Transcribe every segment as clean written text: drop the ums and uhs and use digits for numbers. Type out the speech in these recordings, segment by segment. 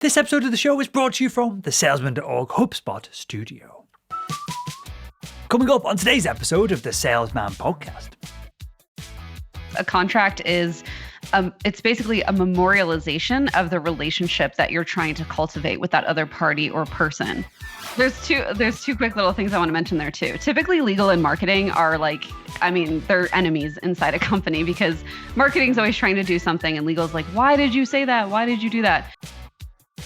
This episode of the show is brought to you from the Salesman.org HubSpot studio. Coming up on today's episode of the Salesman podcast. A contract is, it's basically a memorialization of the relationship that you're trying to cultivate with that other party or person. There's two quick little things I want to mention there too. Typically legal and marketing are they're enemies inside a company because marketing's always trying to do something and legal's like, why did you say that? Why did you do that?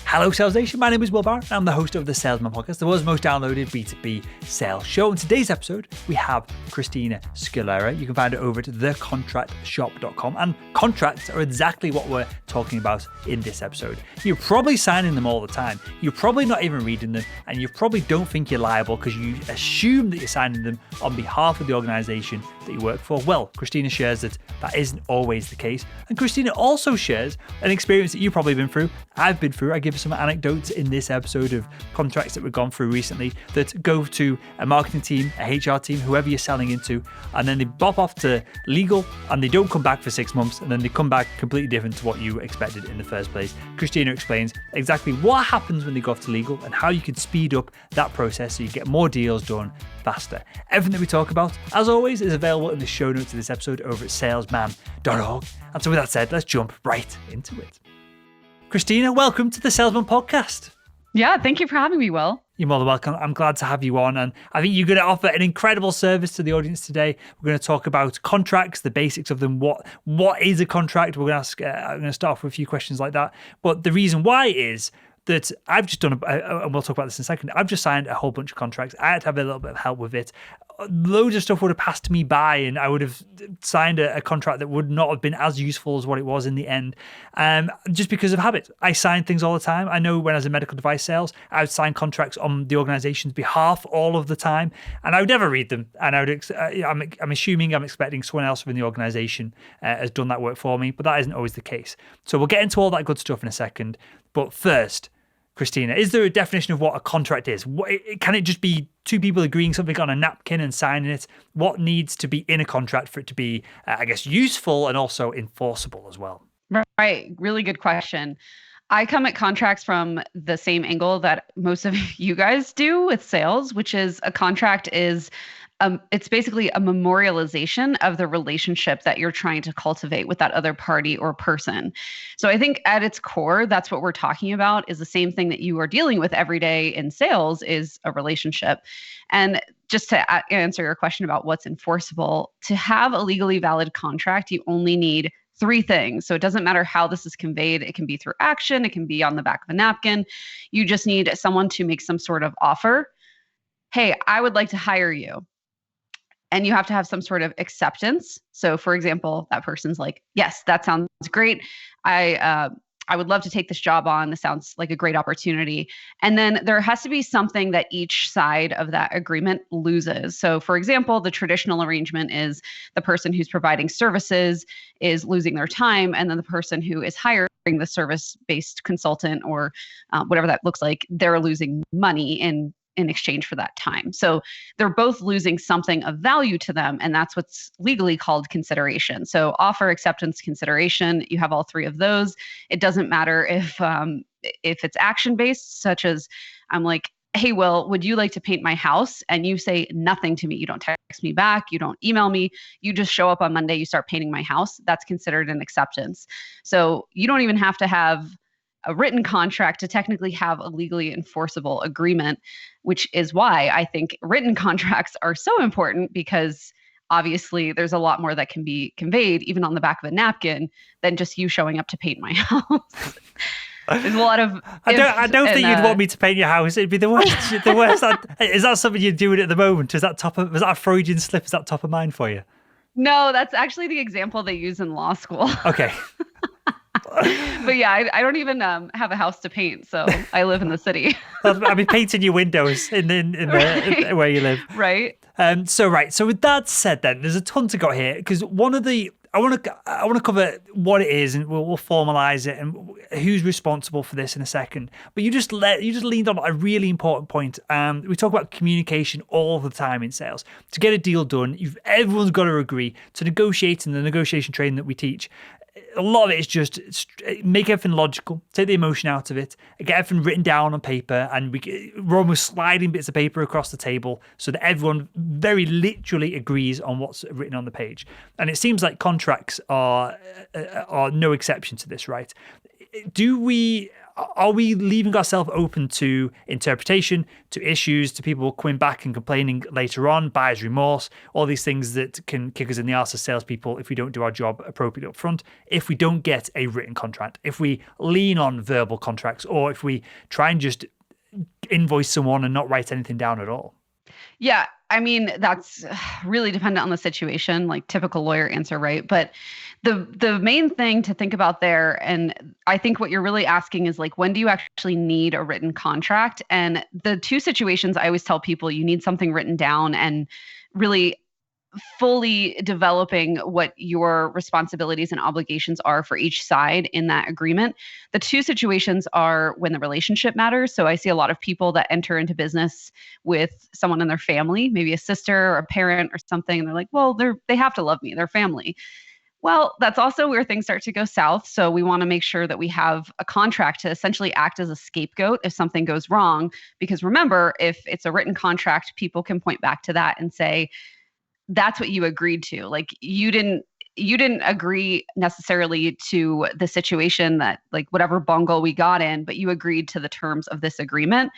Hello Sales Nation, my name is Will Barron. I'm the host of the Salesman podcast, the world's most downloaded B2B sales show. In today's episode, we have Christina Scalera. You can find her over at thecontractshop.com, and contracts are exactly what we're talking about in this episode. You're probably signing them all the time. You're probably not even reading them, and you probably don't think you're liable because you assume that you're signing them on behalf of the organization that you work for. Well, Christina shares that isn't always the case, and Christina also shares an experience that you've probably been through, I've been through. I give some anecdotes in this episode of contracts that we've gone through recently that go to a marketing team, a HR team, whoever you're selling into, and then they bop off to legal and they don't come back for 6 months, and then they come back completely different to what you expected in the first place. Christina explains exactly what happens when they go off to legal and how you can speed up that process so you get more deals done faster. Everything that we talk about, as always, is available in the show notes of this episode over at salesman.org. And so with that said, let's jump right into it. Christina, welcome to the Salesman podcast. Yeah, thank you for having me, Will. You're more than welcome. I'm glad to have you on. And I think you're going to offer an incredible service to the audience today. We're going to talk about contracts, the basics of them. What is a contract? We're going to ask, I'm going to start off with a few questions like that. But the reason why is that I've just done, and we'll talk about this in a second, I've just signed a whole bunch of contracts. I had to have a little bit of help with it. Loads of stuff would have passed me by and I would have signed a contract that would not have been as useful as what it was in the end, just because of habit. I sign things all the time. I know when I was in medical device sales, I would sign contracts on the organization's behalf all of the time, and I would never read them. And I'm expecting someone else within the organization has done that work for me, but that isn't always the case. So we'll get into all that good stuff in a second. But first, Christina, is there a definition of what a contract is? Can it just be two people agreeing something on a napkin and signing it? What needs to be in a contract for it to be, useful and also enforceable as well? Right. Really good question. I come at contracts from the same angle that most of you guys do with sales, which is a contract is it's basically a memorialization of the relationship that you're trying to cultivate with that other party or person. So I think at its core, that's what we're talking about, is the same thing that you are dealing with every day in sales is a relationship. And just to answer your question about what's enforceable, to have a legally valid contract, you only need 3 things. So it doesn't matter how this is conveyed. It can be through action. It can be on the back of a napkin. You just need someone to make some sort of offer. Hey, I would like to hire you. And you have to have some sort of acceptance. So for example, that person's like, yes, that sounds great. I would love to take this job on. This sounds like a great opportunity. And then there has to be something that each side of that agreement loses. So for example, the traditional arrangement is the person who's providing services is losing their time. And then the person who is hiring the service-based consultant or whatever that looks like, they're losing money in exchange for that time. So they're both losing something of value to them, and that's what's legally called consideration. So offer, acceptance, consideration, you have all 3 of those. It doesn't matter if it's action-based, such as I'm like, hey, Will, would you like to paint my house? And you say nothing to me. You don't text me back. You don't email me. You just show up on Monday, you start painting my house. That's considered an acceptance. So you don't even have to have a written contract to technically have a legally enforceable agreement, which is why I think written contracts are so important, because obviously there's a lot more that can be conveyed even on the back of a napkin than just you showing up to paint my house. There's a lot of I don't think you'd want me to paint your house. It'd be the worst. The worst. Is that something you're doing at the moment? Was that a Freudian slip? Is that top of mind for you? No, that's actually the example they use in law school. Okay. But yeah, I don't even have a house to paint, so I live in the city. I mean, painting your windows in Right. where you live. Right. So with that said, then there's a ton to go here, because one of the I want to cover what it is, and we'll formalize it and who's responsible for this in a second. But you just leaned on a really important point. We talk about communication all the time in sales. To get a deal done, everyone's got to agree. To negotiate in the negotiation training that we teach, a lot of it is just make everything logical, take the emotion out of it, get everything written down on paper, and we're almost sliding bits of paper across the table so that everyone very literally agrees on what's written on the page. And it seems like contracts are no exception to this, right? Are we leaving ourselves open to interpretation, to issues, to people coming back and complaining later on, buyer's remorse, all these things that can kick us in the arse as salespeople if we don't do our job appropriately up front, if we don't get a written contract, if we lean on verbal contracts, or if we try and just invoice someone and not write anything down at all? Yeah, I mean, that's really dependent on the situation, like typical lawyer answer, right? But the main thing to think about there, and I think what you're really asking is like, when do you actually need a written contract? And the two situations I always tell people, you need something written down and really fully developing what your responsibilities and obligations are for each side in that agreement. The two situations are when the relationship matters. So I see a lot of people that enter into business with someone in their family, maybe a sister or a parent or something, and they're like, well, they have to love me, they're family. Well, that's also where things start to go south. So we want to make sure that we have a contract to essentially act as a scapegoat if something goes wrong. Because remember, if it's a written contract, people can point back to that and say, that's what you agreed to. Like you didn't agree necessarily to the situation that like whatever bungle we got in, but you agreed to the terms of this agreement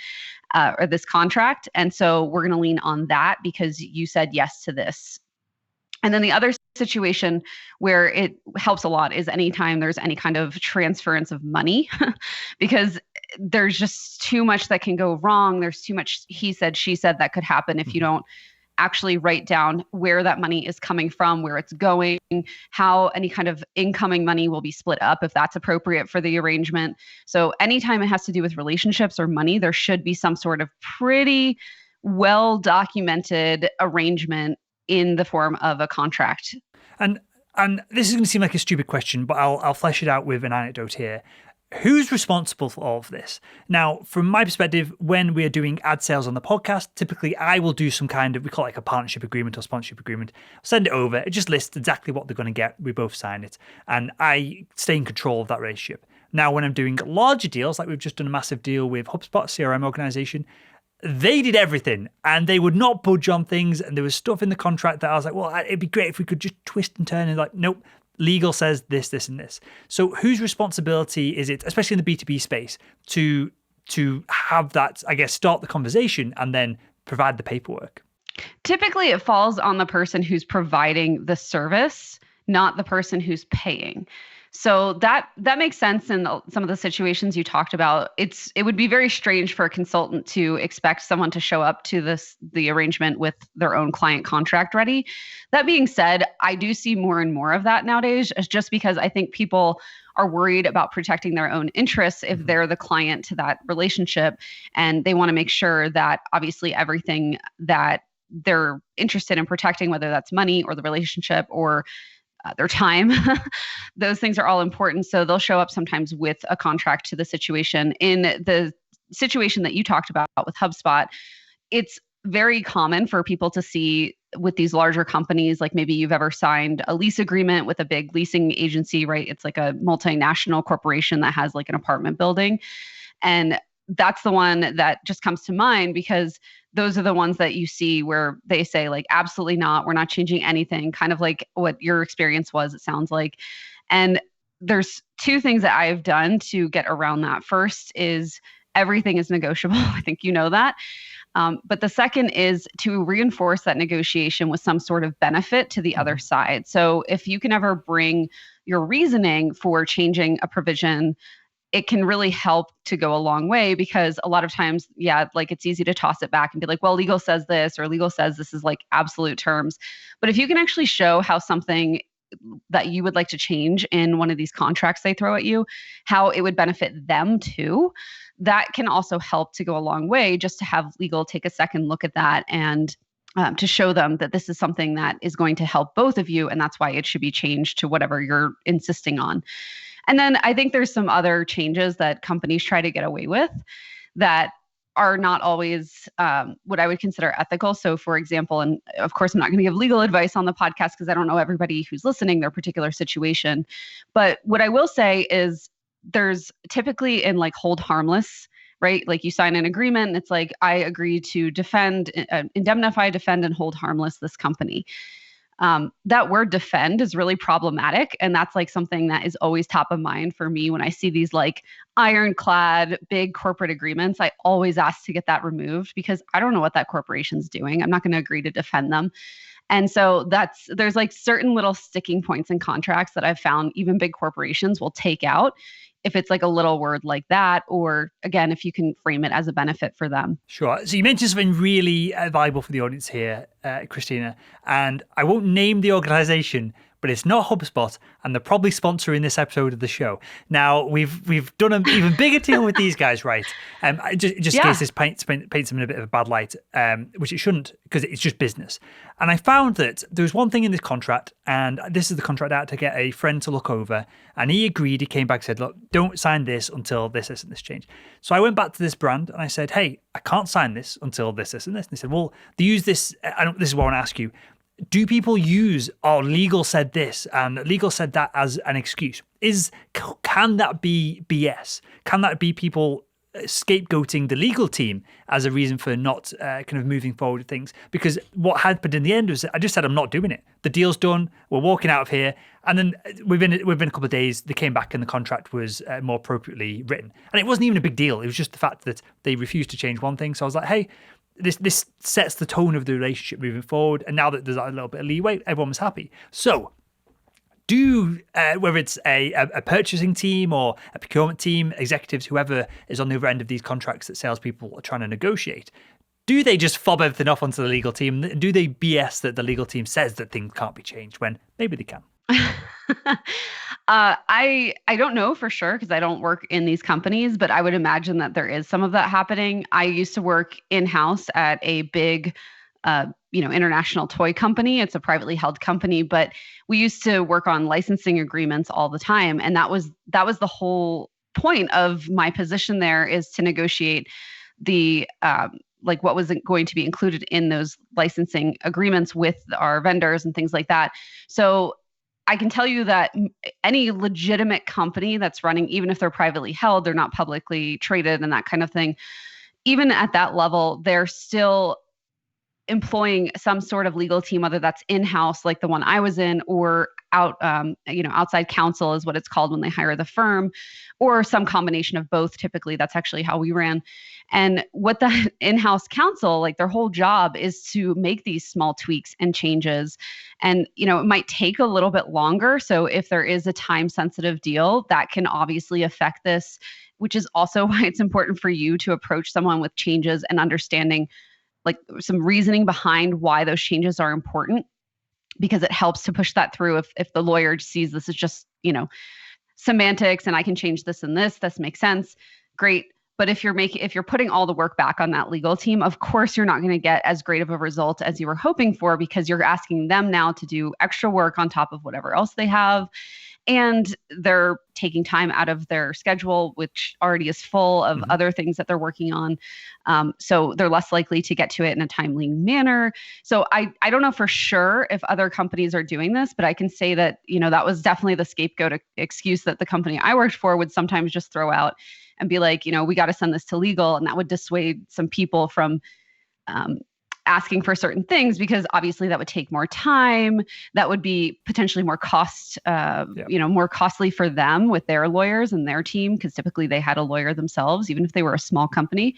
or this contract. And so we're going to lean on that because you said yes to this. And then the other situation where it helps a lot is anytime there's any kind of transference of money, because there's just too much that can go wrong. There's too much he said, she said that could happen if you don't actually write down where that money is coming from, where it's going, how any kind of incoming money will be split up if that's appropriate for the arrangement. So anytime it has to do with relationships or money, there should be some sort of pretty well documented arrangement in the form of a contract. And this is going to seem like a stupid question, but I'll flesh it out with an anecdote here. Who's responsible for all of this? Now, from my perspective, when we're doing ad sales on the podcast, typically I will do some kind of, we call it like a partnership agreement or sponsorship agreement, send it over. It just lists exactly what they're going to get. We both sign it. And I stay in control of that relationship. Now, when I'm doing larger deals, like we've just done a massive deal with HubSpot, CRM organization, they did everything and they would not budge on things. And there was stuff in the contract that I was like, well, it'd be great if we could just twist and turn and like, nope. Legal says this, this, and this. So whose responsibility is it, especially in the B2B space, to have that, I guess, start the conversation and then provide the paperwork? Typically, it falls on the person who's providing the service, not the person who's paying. So that makes sense in some of the situations you talked about. It would be very strange for a consultant to expect someone to show up to the arrangement with their own client contract ready. That being said, I do see more and more of that nowadays, just because I think people are worried about protecting their own interests if they're the client to that relationship, and they want to make sure that obviously everything that they're interested in protecting, whether that's money or the relationship or their time, those things are all important. So they'll show up sometimes with a contract to the situation. In the situation that you talked about with HubSpot, it's very common for people to see with these larger companies, like maybe you've ever signed a lease agreement with a big leasing agency, right? It's like a multinational corporation that has like an apartment building. And that's the one that just comes to mind because those are the ones that you see where they say like, absolutely not, we're not changing anything, kind of like what your experience was, it sounds like. And there's two things that I've done to get around that. First is everything is negotiable. I think you know that. But the second is to reinforce that negotiation with some sort of benefit to the other side. So if you can ever bring your reasoning for changing a provision, it can really help to go a long way, because a lot of times, yeah, like it's easy to toss it back and be like, well, legal says this, or legal says this is like absolute terms. But if you can actually show how something that you would like to change in one of these contracts they throw at you, how it would benefit them too, that can also help to go a long way, just to have legal take a second look at that and to show them that this is something that is going to help both of you, and that's why it should be changed to whatever you're insisting on. And then I think there's some other changes that companies try to get away with that are not always what I would consider ethical. So, for example, and of course, I'm not going to give legal advice on the podcast because I don't know everybody who's listening, their particular situation. But what I will say is there's typically in like hold harmless, right? Like you sign an agreement and it's like, I agree to defend, indemnify, defend, and hold harmless this company. That word defend is really problematic. And that's like something that is always top of mind for me when I see these like ironclad big corporate agreements. I always ask to get that removed because I don't know what that corporation's doing. I'm not going to agree to defend them. And so there's like certain little sticking points in contracts that I've found even big corporations will take out if it's like a little word like that, or again, if you can frame it as a benefit for them. Sure. So you mentioned something really valuable for the audience here, Christina, and I won't name the organization, but it's not HubSpot, and they're probably sponsoring this episode of the show. Now, we've done an even bigger deal with these guys, right? Just in case this paints them in a bit of a bad light, which it shouldn't, because it's just business. And I found that there was one thing in this contract, and this is the contract I had to get a friend to look over, and he agreed. He came back and said, look, don't sign this until this and this change. So I went back to this brand and I said, hey, I can't sign this until this and this. And they said, well, they use this. This is what I want to ask you. Do people use, oh, legal said this and legal said that as an excuse? Can that be BS? Can that be people scapegoating the legal team as a reason for not kind of moving forward with things? Because what happened in the end was I just said, I'm not doing it. The deal's done. We're walking out of here. And then within a couple of days, they came back and the contract was more appropriately written. And it wasn't even a big deal. It was just the fact that they refused to change one thing. So I was like, hey, this sets the tone of the relationship moving forward. And now that there's a little bit of leeway, everyone was happy. So whether it's a purchasing team or a procurement team, executives, whoever is on the other end of these contracts that salespeople are trying to negotiate, do they just fob everything off onto the legal team? Do they BS that the legal team says that things can't be changed when maybe they can? I don't know for sure because I don't work in these companies, but I would imagine that there is some of that happening. I used to work in-house at a big international toy company. It's a privately held company, but we used to work on licensing agreements all the time. And that was the whole point of my position there, is to negotiate the like what was going to be included in those licensing agreements with our vendors and things like that. So I can tell you that any legitimate company that's running, even if they're privately held, they're not publicly traded and that kind of thing, even at that level, they're still employing some sort of legal team, whether that's in-house, like the one I was in, or outside counsel is what it's called when they hire the firm, or some combination of both. Typically, that's actually how we ran. And what the in-house counsel, like their whole job is to make these small tweaks and changes. And, it might take a little bit longer. So if there is a time-sensitive deal, that can obviously affect this, which is also why it's important for you to approach someone with changes and understanding like some reasoning behind why those changes are important, because it helps to push that through. If the lawyer sees this is just, semantics and I can change this and this makes sense, great. But if you're putting all the work back on that legal team, of course, you're not going to get as great of a result as you were hoping for, because you're asking them now to do extra work on top of whatever else they have. And they're taking time out of their schedule, which already is full of other things that they're working on. So they're less likely to get to it in a timely manner. So I don't know for sure if other companies are doing this, but I can say that, that was definitely the scapegoat excuse that the company I worked for would sometimes just throw out and be like, we got to send this to legal. And that would dissuade some people from asking for certain things, because obviously that would take more time. That would be potentially more more costly for them with their lawyers and their team, because typically they had a lawyer themselves, even if they were a small company.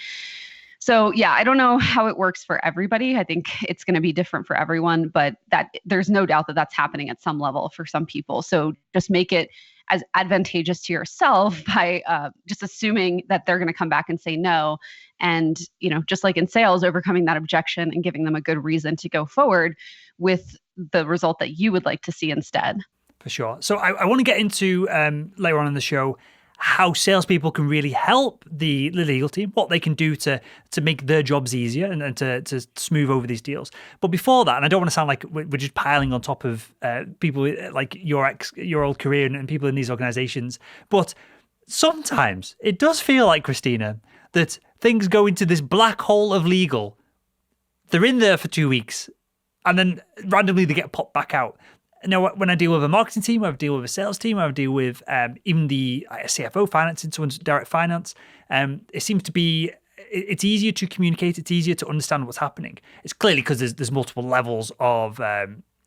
So yeah, I don't know how it works for everybody. I think it's going to be different for everyone, but that there's no doubt that that's happening at some level for some people. So just make it as advantageous to yourself by just assuming that they're going to come back and say no. And, just like in sales, overcoming that objection and giving them a good reason to go forward with the result that you would like to see instead. For sure. So I want to get into later on in the show how salespeople can really help the legal team, what they can do to make their jobs easier and to smooth over these deals. But before that, and I don't want to sound like we're just piling on top of people like your old career and people in these organizations, but sometimes it does feel like, Christina, that things go into this black hole of legal. They're in there for 2 weeks, and then randomly they get popped back out. Now, when I deal with a marketing team, I deal with a sales team, I deal with even the CFO, finance, and someone's direct finance, it seems to be, it's easier to communicate, it's easier to understand what's happening. It's clearly because there's multiple levels of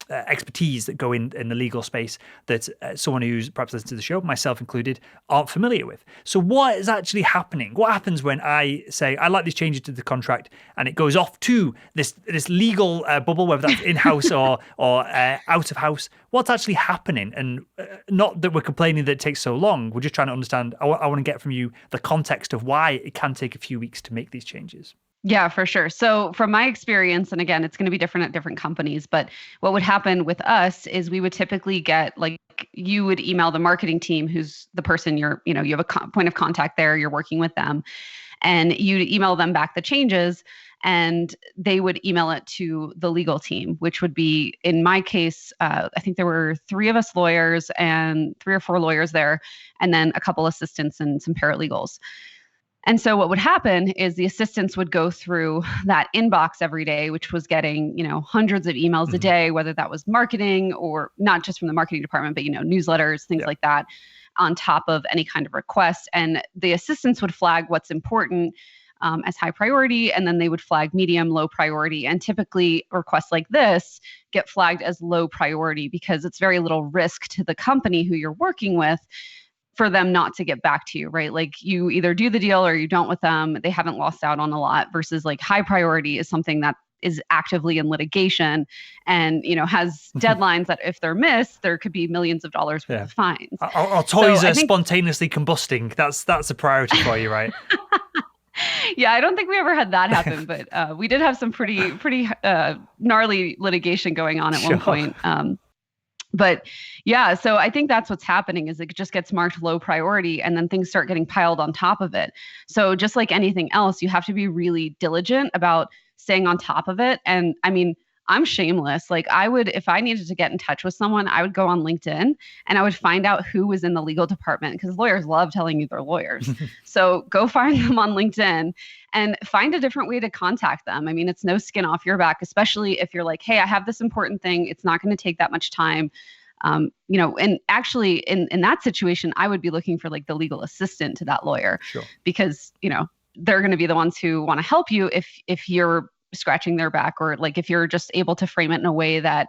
expertise that go in the legal space that someone who's perhaps listened to the show, myself included, aren't familiar with. So what is actually happening? What happens when I say, I like these changes to the contract, and it goes off to this legal bubble, whether that's in-house or out of house? What's actually happening? And not that we're complaining that it takes so long. We're just trying to understand. I want to get from you the context of why it can take a few weeks to make these changes. Yeah, for sure. So from my experience, and again, it's going to be different at different companies, but what would happen with us is we would typically get, like, you would email the marketing team, who's the person you have a point of contact there, you're working with them, and you'd email them back the changes, and they would email it to the legal team, which would be, in my case, I think there were 3 of us lawyers and 3 or 4 lawyers there, and then a couple assistants and some paralegals. And so what would happen is the assistants would go through that inbox every day, which was getting, hundreds of emails a day, whether that was marketing or not just from the marketing department, but, newsletters, things like that, on top of any kind of request. And the assistants would flag what's important as high priority, and then they would flag medium, low priority. And typically requests like this get flagged as low priority because it's very little risk to the company who you're working with for them not to get back to you, right? Like, you either do the deal or you don't with them. They haven't lost out on a lot, versus like high priority is something that is actively in litigation and, has deadlines that if they're missed, there could be millions of dollars worth of fines. Our toys are spontaneously combusting. That's a priority for you, right? Yeah, I don't think we ever had that happen, but we did have some pretty gnarly litigation going on at one point. But yeah, so I think that's what's happening is it just gets marked low priority and then things start getting piled on top of it. So just like anything else, you have to be really diligent about staying on top of it. And I mean, I'm shameless. Like, if I needed to get in touch with someone, I would go on LinkedIn and I would find out who was in the legal department, because lawyers love telling you they're lawyers. So go find them on LinkedIn and find a different way to contact them. I mean, it's no skin off your back, especially if you're like, hey, I have this important thing. It's not going to take that much time. And actually in that situation, I would be looking for like the legal assistant to that lawyer, because, they're going to be the ones who want to help you if you're scratching their back, or like if you're just able to frame it in a way that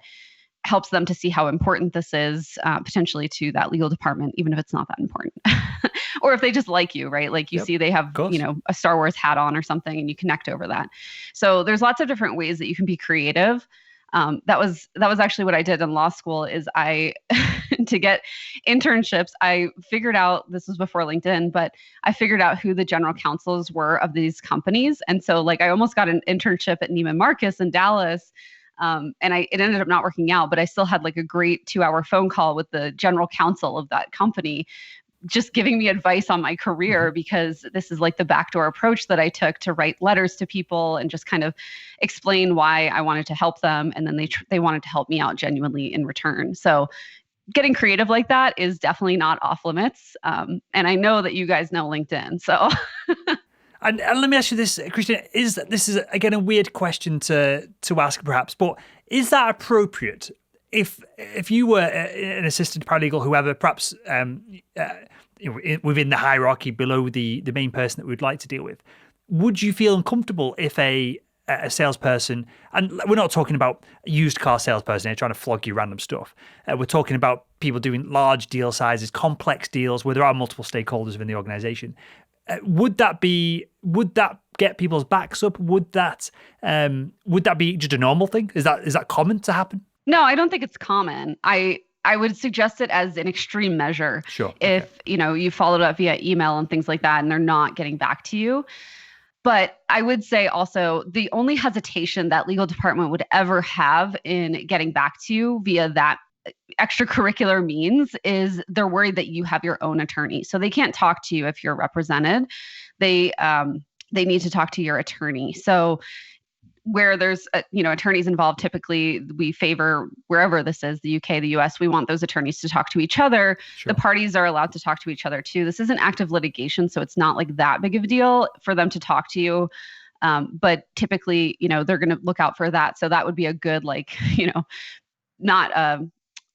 helps them to see how important this is potentially to that legal department, even if it's not that important. Or if they just like you, right? Like you see they have, a Star Wars hat on or something, and you connect over that. So there's lots of different ways that you can be creative. That was actually what I did in law school. Is to get internships, I figured out, this was before LinkedIn, but I figured out who the general counsels were of these companies. And so like I almost got an internship at Neiman Marcus in Dallas. And it ended up not working out, but I still had like a great 2-hour phone call with the general counsel of that company, just giving me advice on my career, because this is like the backdoor approach that I took to write letters to people and just kind of explain why I wanted to help them. And then they wanted to help me out genuinely in return. So getting creative like that is definitely not off limits. And I know that you guys know LinkedIn. So and let me ask you this, Christina, this is again a weird question to ask perhaps, but is that appropriate? If you were an assistant paralegal, whoever, perhaps within the hierarchy below the main person that we'd like to deal with, would you feel uncomfortable if a salesperson, and we're not talking about a used car salesperson here trying to flog you random stuff. We're talking about people doing large deal sizes, complex deals where there are multiple stakeholders within the organization. Would that get people's backs up? Would that be just a normal thing? Is that common to happen? No, I don't think it's common. I would suggest it as an extreme measure. Sure. If, you followed up via email and things like that, and they're not getting back to you. But I would say also the only hesitation that legal department would ever have in getting back to you via that extracurricular means is they're worried that you have your own attorney. So they can't talk to you if you're represented. They need to talk to your attorney. So where there's attorneys involved, typically we favor wherever this is, the UK, the US, we want those attorneys to talk to each other. Sure. The parties are allowed to talk to each other too. This isn't active litigation, so it's not like that big of a deal for them to talk to you. But typically, they're going to look out for that. So that would be a good, not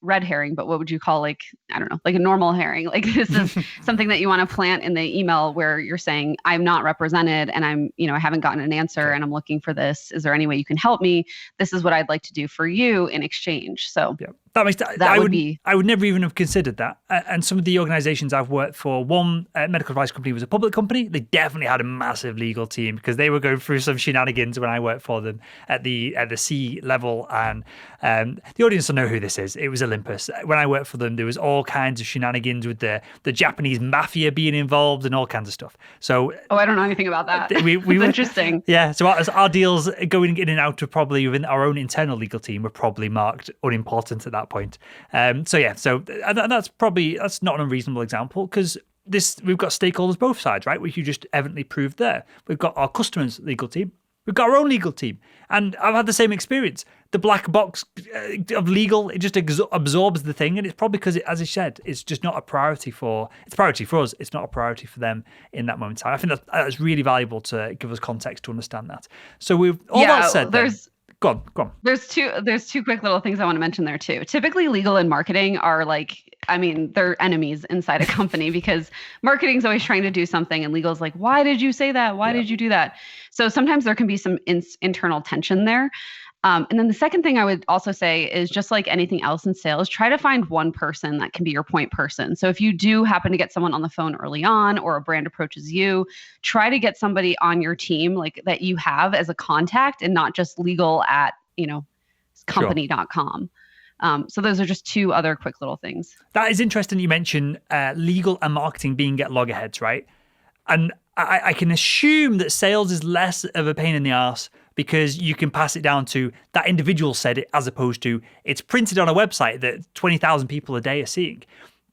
red herring, but what would you call, like a normal herring? Like, this is something that you want to plant in the email where you're saying, I'm not represented and I haven't gotten an answer and I'm looking for this. Is there any way you can help me? This is what I'd like to do for you in exchange. So yeah. That makes I would never even have considered that. And some of the organizations I've worked for, one medical device company was a public company. They definitely had a massive legal team because they were going through some shenanigans when I worked for them at the C level. And the audience will know who this is. It was Olympus. When I worked for them, there was all kinds of shenanigans with the Japanese mafia being involved and all kinds of stuff. So I don't know anything about that. We were interesting. Yeah. So our deals going in and out of probably within our own internal legal team were probably marked unimportant at that point. So that's not an unreasonable example because we've got stakeholders both sides, right? Which you just evidently proved there. We've got our customers' legal team. We've got our own legal team. And I've had the same experience. The black box of legal, it just absorbs the thing. And it's probably because, as I said, it's just not a priority it's a priority for us. It's not a priority for them in that moment in time. I think that's really valuable to give us context to understand that. So that said, Go on. There's two quick little things I want to mention there too. Typically, legal and marketing are they're enemies inside a company because marketing's always trying to do something and legal's like, why did you say that? Why did you do that? So sometimes there can be some internal tension there. And then the second thing I would also say is, just like anything else in sales, try to find one person that can be your point person. So if you do happen to get someone on the phone early on, or a brand approaches you, try to get somebody on your team like that you have as a contact and not just legal at, company.com. So those are just two other quick little things. That is interesting. You mentioned legal and marketing being at loggerheads, right? And I can assume that sales is less of a pain in the arse because you can pass it down to that individual said it, as opposed to it's printed on a website that 20,000 people a day are seeing.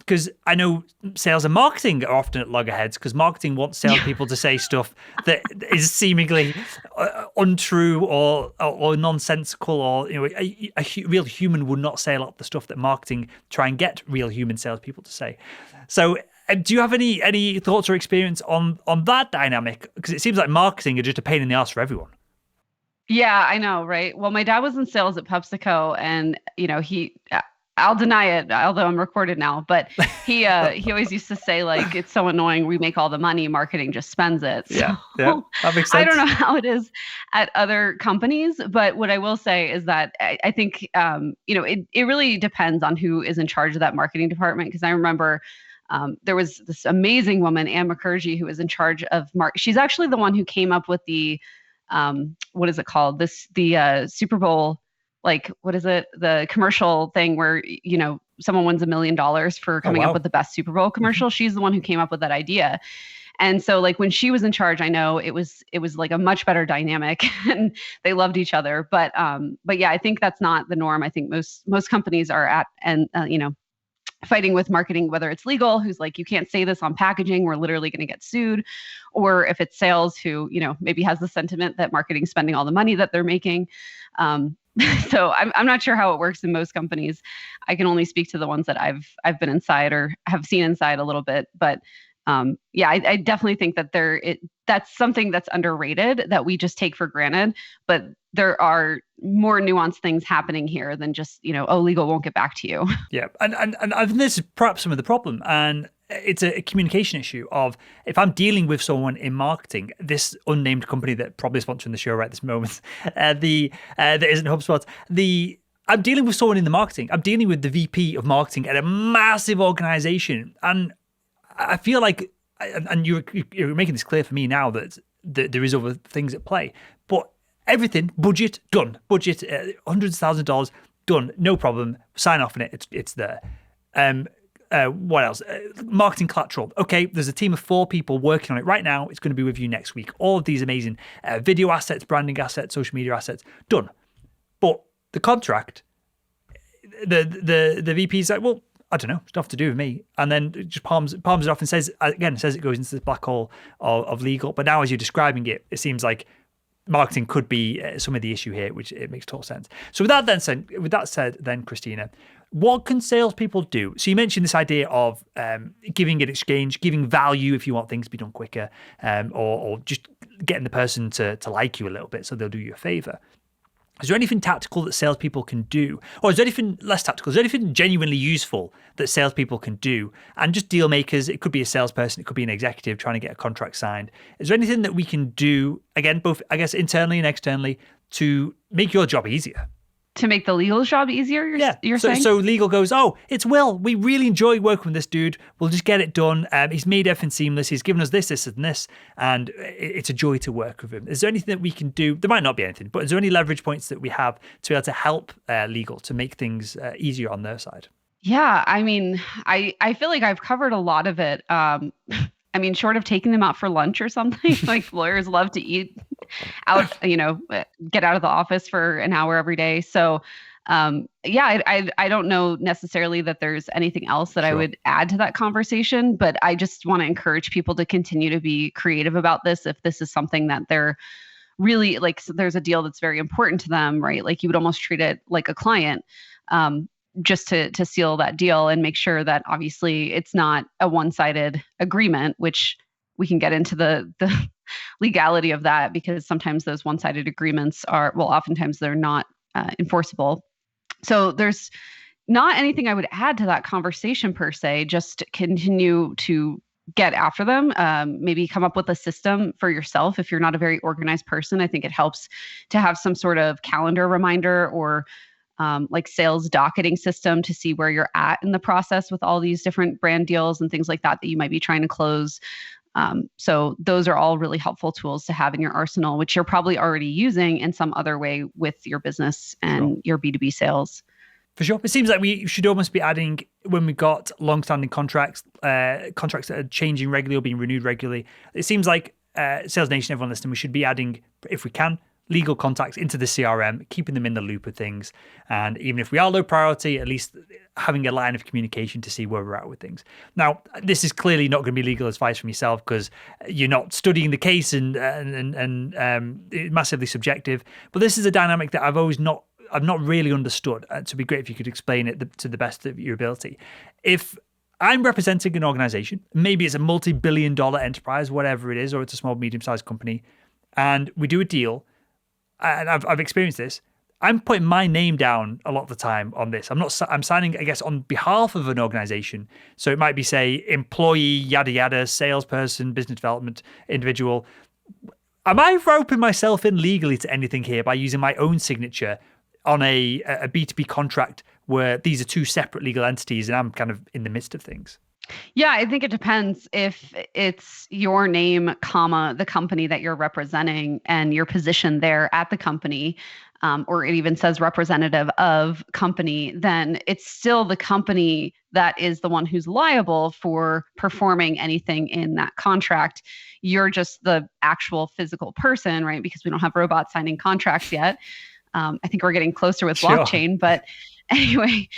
Because I know sales and marketing are often at loggerheads because marketing wants salespeople to say stuff that is seemingly untrue or nonsensical, or a real human would not say a lot of the stuff that marketing try and get real human salespeople to say. So do you have any thoughts or experience on that dynamic? Because it seems like marketing are just a pain in the ass for everyone. Yeah, I know, right? Well, my dad was in sales at PepsiCo, and I'll deny it, although I'm recorded now, but he always used to say, like, it's so annoying, we make all the money, marketing just spends it. So, yeah, that makes sense. I don't know how it is at other companies, but what I will say is that I think it really depends on who is in charge of that marketing department. Because I remember there was this amazing woman, Ann Mukherjee, who was in charge of she's actually the one who came up with the what is it called? The Super Bowl, like, what is it? The commercial thing where, someone wins $1 million for coming up with the best Super Bowl commercial. She's the one who came up with that idea. And so, like, when she was in charge, I know it was like a much better dynamic and they loved each other. But yeah, I think that's not the norm. I think most companies are at, and fighting with marketing, whether it's legal, who's like, you can't say this on packaging, we're literally going to get sued, or if it's sales, who maybe has the sentiment that marketing's spending all the money that they're making. So I'm not sure how it works in most companies. I can only speak to the ones that I've been inside or have seen inside a little bit. But yeah, I definitely think that that's something that's underrated that we just take for granted. But there are more nuanced things happening here than just, legal won't get back to you. Yeah. And I think this is perhaps some of the problem. And it's a communication issue of, if I'm dealing with someone in marketing, this unnamed company that probably is sponsoring the show right this moment, that isn't HubSpot, I'm dealing with someone in the marketing. I'm dealing with the VP of marketing at a massive organization. And I feel like, and you're making this clear for me now that there is other things at play, but everything, budget, done. Budget, hundreds of thousands of dollars, done. No problem. Sign off on it. It's there. What else? Marketing collateral. Okay, there's a team of 4 people working on it right now. It's going to be with you next week. All of these amazing video assets, branding assets, social media assets, done. But the contract, the VP's like, well, I don't know, it's nothing to do with me. And then just palms it off and says it goes into this black hole of legal. But now as you're describing it, it seems like marketing could be some of the issue here, which it makes total sense. So with that said, then Christina, what can salespeople do? So you mentioned this idea of giving an exchange, giving value if you want things to be done quicker, or just getting the person to like you a little bit so they'll do you a favor. Is there anything tactical that salespeople can do? Or is there anything less tactical? Is there anything genuinely useful that salespeople can do? And just deal makers, it could be a salesperson, it could be an executive trying to get a contract signed. Is there anything that we can do, again, both, I guess, internally and externally, to make your job easier? To make the legal job easier, you're saying? So legal goes, oh, it's Will. We really enjoy working with this dude. We'll just get it done. He's made everything seamless. He's given us this, and this, and it's a joy to work with him. Is there anything that we can do? There might not be anything, but is there any leverage points that we have to be able to help legal to make things easier on their side? Yeah, I mean, I feel like I've covered a lot of it. I mean, short of taking them out for lunch or something, like lawyers love to eat out, get out of the office for an hour every day. So, I don't know necessarily that there's anything else that I would add to that conversation, but I just want to encourage people to continue to be creative about this. If this is something that they're really like, so there's a deal that's very important to them, right? Like you would almost treat it like a client. Just to seal that deal and make sure that obviously it's not a one-sided agreement, which we can get into the legality of that, because sometimes those one-sided agreements oftentimes they're not enforceable. So there's not anything I would add to that conversation per se, just continue to get after them. Maybe come up with a system for yourself. If you're not a very organized person, I think it helps to have some sort of calendar reminder or like sales docketing system to see where you're at in the process with all these different brand deals and things like that you might be trying to close. So those are all really helpful tools to have in your arsenal, which you're probably already using in some other way with your business and your B2B sales. For sure. It seems like we should almost be adding, when we've got long-standing contracts, contracts that are changing regularly or being renewed regularly, it seems like Sales Nation, everyone listening, we should be adding, if we can, legal contacts into the CRM, keeping them in the loop of things. And even if we are low priority, at least having a line of communication to see where we're at with things. Now, this is clearly not going to be legal advice from yourself because you're not studying the case and massively subjective. But this is a dynamic that I've not really understood. So it'd be great if you could explain it to the best of your ability. If I'm representing an organization, maybe it's a multi-billion-dollar enterprise, whatever it is, or it's a small, medium-sized company, and we do a deal, and I've experienced this. I'm putting my name down a lot of the time on this. I'm signing, I guess, on behalf of an organization. So it might be, say, employee, yada, yada, salesperson, business development individual. Am I roping myself in legally to anything here by using my own signature on a B2B contract where these are two separate legal entities and I'm kind of in the midst of things? Yeah, I think it depends if it's your name, comma, the company that you're representing and your position there at the company, or it even says representative of company, then it's still the company that is the one who's liable for performing anything in that contract. You're just the actual physical person, right? Because we don't have robots signing contracts yet. I think we're getting closer with blockchain, but anyway,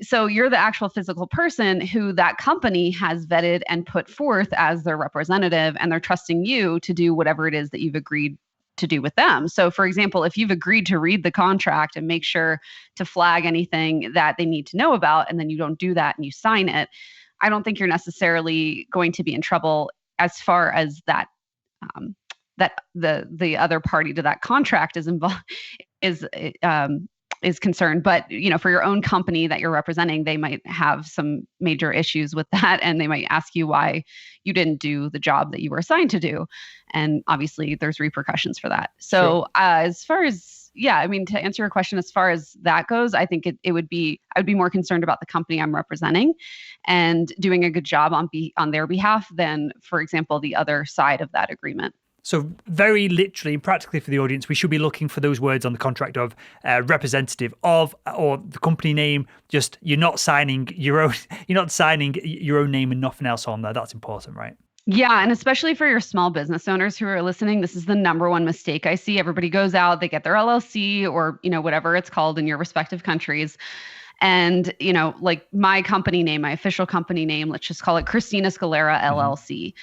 so you're the actual physical person who that company has vetted and put forth as their representative, and they're trusting you to do whatever it is that you've agreed to do with them. So for example, if you've agreed to read the contract and make sure to flag anything that they need to know about, and then you don't do that and you sign it, I don't think you're necessarily going to be in trouble as far as that that the other party to that contract is involved is concerned. But for your own company that you're representing, they might have some major issues with that, and they might ask you why you didn't do the job that you were assigned to do, and obviously there's repercussions for that. So as far as to answer your question, as far as that goes, I think I would be more concerned about the company I'm representing and doing a good job on their behalf than, for example, the other side of that agreement. So very literally and practically for the audience, we should be looking for those words on the contract of representative of, or the company name. Just you're not signing your own name and nothing else on there. That's important, right? Yeah, and especially for your small business owners who are listening, this is the number one mistake I see. Everybody goes out, they get their LLC or whatever it's called in your respective countries. And, like my company name, my official company name, let's just call it Christina Scalera LLC.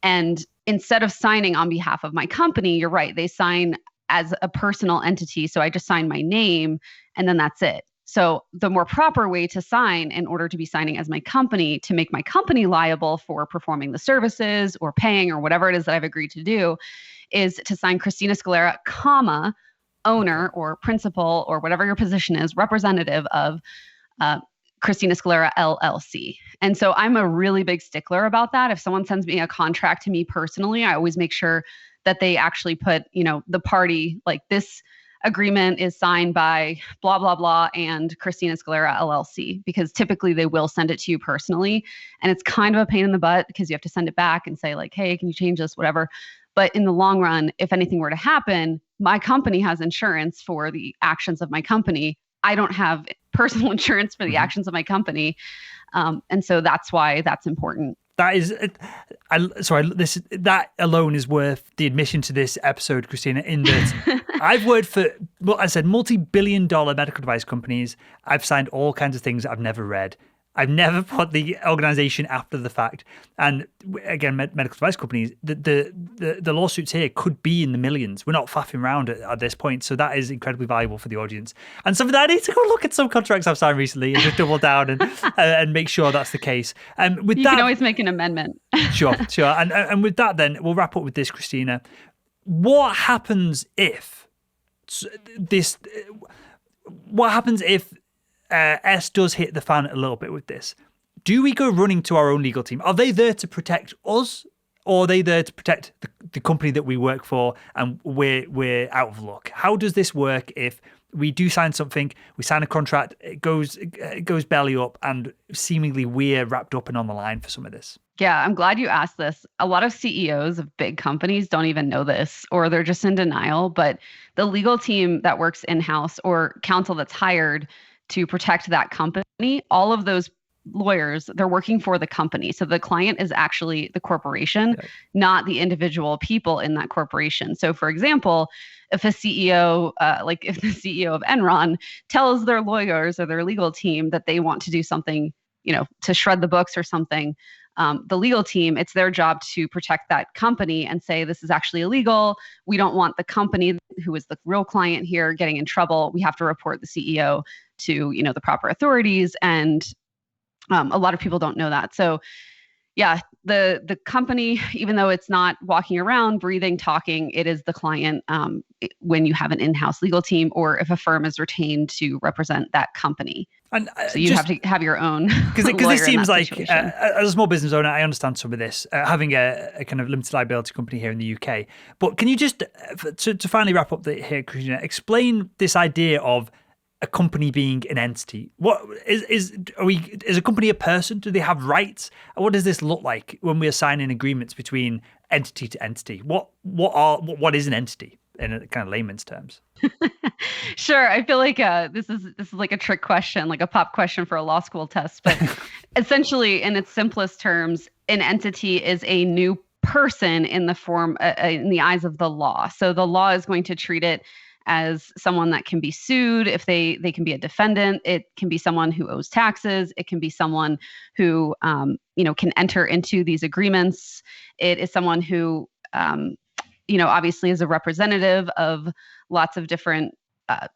And instead of signing on behalf of my company, you're right, they sign as a personal entity. So I just sign my name and then that's it. So the more proper way to sign in order to be signing as my company, to make my company liable for performing the services or paying or whatever it is that I've agreed to do, is to sign Christina Scalera, comma, owner or principal or whatever your position is, representative of Christina Scalera LLC. And so I'm a really big stickler about that. If someone sends me a contract to me personally, I always make sure that they actually put, the party, like this agreement is signed by blah, blah, blah, and Christina Scalera LLC, because typically they will send it to you personally. And it's kind of a pain in the butt because you have to send it back and say like, hey, can you change this, whatever. But in the long run, if anything were to happen, my company has insurance for the actions of my company. I don't have personal insurance for the actions of my company. And so that's why that's important. That is, that alone is worth the admission to this episode, Christina, in that I've worked for, multi-billion-dollar medical device companies. I've signed all kinds of things I've never read. I've never put the organization after the fact. And again, medical device companies, the lawsuits here could be in the millions. We're not faffing around at this point. So that is incredibly valuable for the audience. And something that I need to go look at some contracts I've signed recently and just double down and make sure that's the case. You can always make an amendment. Sure. And with that, then we'll wrap up with this, Christina. What happens if S does hit the fan a little bit with this? Do we go running to our own legal team? Are they there to protect us, or are they there to protect the company that we work for and we're out of luck? How does this work if we do sign something, we sign a contract, it goes belly up, and seemingly we're wrapped up and on the line for some of this? Yeah, I'm glad you asked this. A lot of CEOs of big companies don't even know this, or they're just in denial. But the legal team that works in-house or counsel that's hired to protect that company, all of those lawyers, they're working for the company. So the client is actually the corporation, not the individual people in that corporation. So for example, if a CEO, if the CEO of Enron tells their lawyers or their legal team that they want to do something, to shred the books or something, the legal team, it's their job to protect that company and say, this is actually illegal. We don't want the company, who is the real client here, getting in trouble. We have to report the CEO to, the proper authorities. And a lot of people don't know that. So yeah, the company, even though it's not walking around, breathing, talking, it is the client when you have an in-house legal team or if a firm is retained to represent that company. And so you have to have your own because it seems like as a small business owner, I understand some of this, having a kind of limited liability company here in the UK. But can you just, to finally wrap up here, Christina, explain this idea of a company being an entity? What is a company a person? Do they have rights? And what does this look like when we are signing agreements between entity to entity? What is an entity in a kind of layman's terms? Sure. I feel like this is like a trick question, like a pop question for a law school test. But essentially, in its simplest terms, an entity is a new person in the form in the eyes of the law. So the law is going to treat it as someone that can be sued if they can be a defendant. It can be someone who owes taxes. It can be someone who can enter into these agreements. It is someone who obviously is a representative of lots of different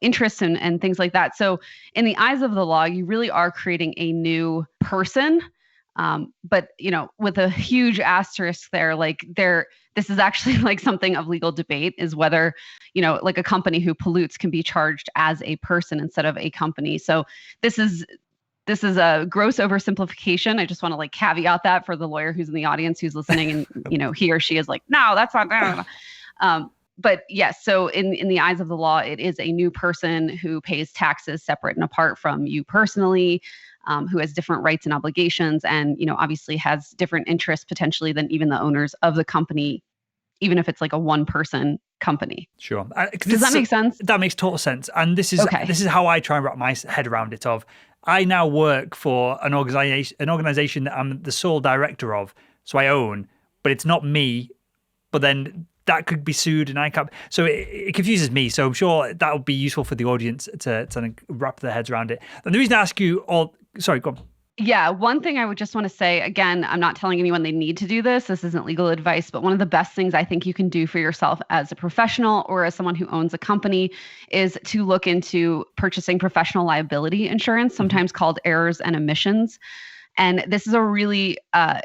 interests and things like that. So in the eyes of the law, you really are creating a new person. But with a huge asterisk there, this is actually like something of legal debate, is whether, like a company who pollutes can be charged as a person instead of a company. So this is a gross oversimplification. I just want to caveat that for the lawyer who's in the audience who's listening and, he or she is like, no, that's not. But yes, so in the eyes of the law, it is a new person who pays taxes separate and apart from you personally, who has different rights and obligations, and obviously has different interests potentially than even the owners of the company, even if it's like a one-person company. Sure. Does that make sense? That makes total sense. And this is how I try and wrap my head around it. I now work for an organization that I'm the sole director of, so I own, but it's not me. But then that could be sued, and I can't. So it confuses me. So I'm sure that will be useful for the audience to wrap their heads around it. And the reason I ask you all, sorry, go on. Yeah, one thing I would just want to say again, I'm not telling anyone they need to do this. This isn't legal advice, but one of the best things I think you can do for yourself as a professional or as someone who owns a company is to look into purchasing professional liability insurance, sometimes called errors and omissions. And this is a really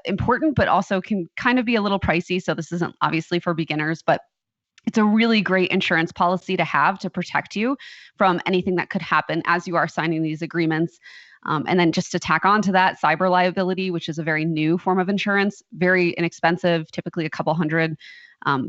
important, but also can kind of be a little pricey. So this isn't obviously for beginners, but it's a really great insurance policy to have to protect you from anything that could happen as you are signing these agreements. And then just to tack on to that, cyber liability, which is a very new form of insurance, very inexpensive, typically a couple hundred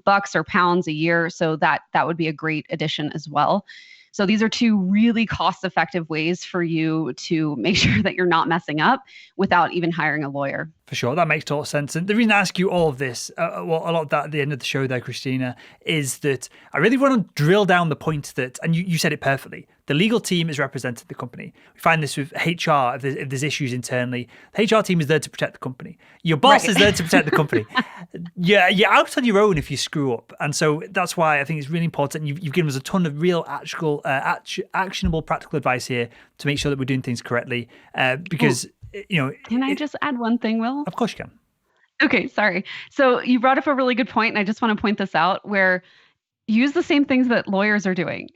bucks or pounds a year. So that would be a great addition as well. So these are two really cost-effective ways for you to make sure that you're not messing up without even hiring a lawyer. For sure, that makes total sense. And the reason I ask you all of this, a lot of that at the end of the show there, Christina, is that I really want to drill down the point that, and you said it perfectly, the legal team is represented the company. We find this with HR, if there's issues internally. The HR team is there to protect the company. Your boss is there to protect the company. You're out on your own if you screw up. And so that's why I think it's really important. You've given us a ton of real, actionable, practical advice here to make sure that we're doing things correctly. Because... Can I just add one thing, Will? Of course you can. Okay, sorry. So you brought up a really good point, and I just want to point this out, where use the same things that lawyers are doing.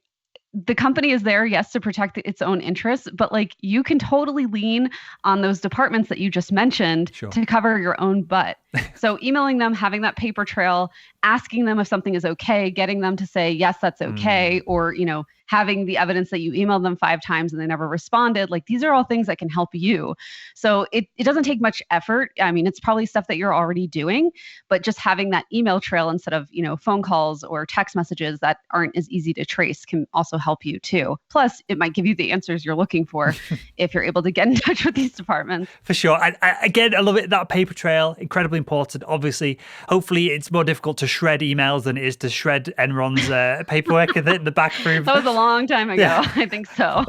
The company is there, yes, to protect its own interests, but like you can totally lean on those departments that you just mentioned to cover your own butt. So emailing them, having that paper trail, asking them if something is okay, getting them to say, yes, that's okay, or, having the evidence that you emailed them 5 times and they never responded. Like these are all things that can help you. So it doesn't take much effort. I mean, it's probably stuff that you're already doing, but just having that email trail instead of, phone calls or text messages that aren't as easy to trace can also help you too. Plus, it might give you the answers you're looking for if you're able to get in touch with these departments. For sure. Again, I love it. That paper trail, incredibly important. Obviously, hopefully it's more difficult to shred emails than it is to shred Enron's paperwork in the back room. That was a long time ago. Yeah. I think so.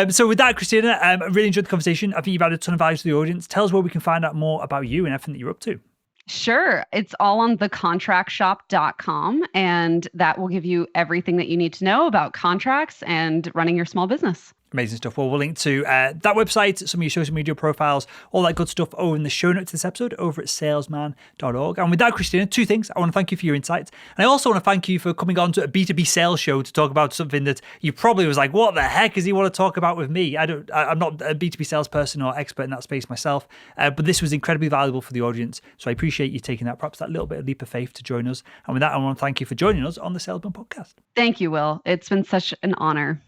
So with that, Christina, I really enjoyed the conversation. I think you've added a ton of value to the audience. Tell us where we can find out more about you and everything that you're up to. Sure. It's all on thecontractshop.com, and that will give you everything that you need to know about contracts and running your small business. Amazing stuff. Well, we'll link to that website, some of your social media profiles, all that good stuff over in the show notes of this episode over at salesman.org. And with that, Christina, 2 things. I want to thank you for your insights. And I also want to thank you for coming on to a B2B sales show to talk about something that you probably was like, what the heck does he want to talk about with me? I'm not a B2B salesperson or expert in that space myself, but this was incredibly valuable for the audience. So I appreciate you taking perhaps that little bit of leap of faith to join us. And with that, I want to thank you for joining us on the Salesman podcast. Thank you, Will. It's been such an honor.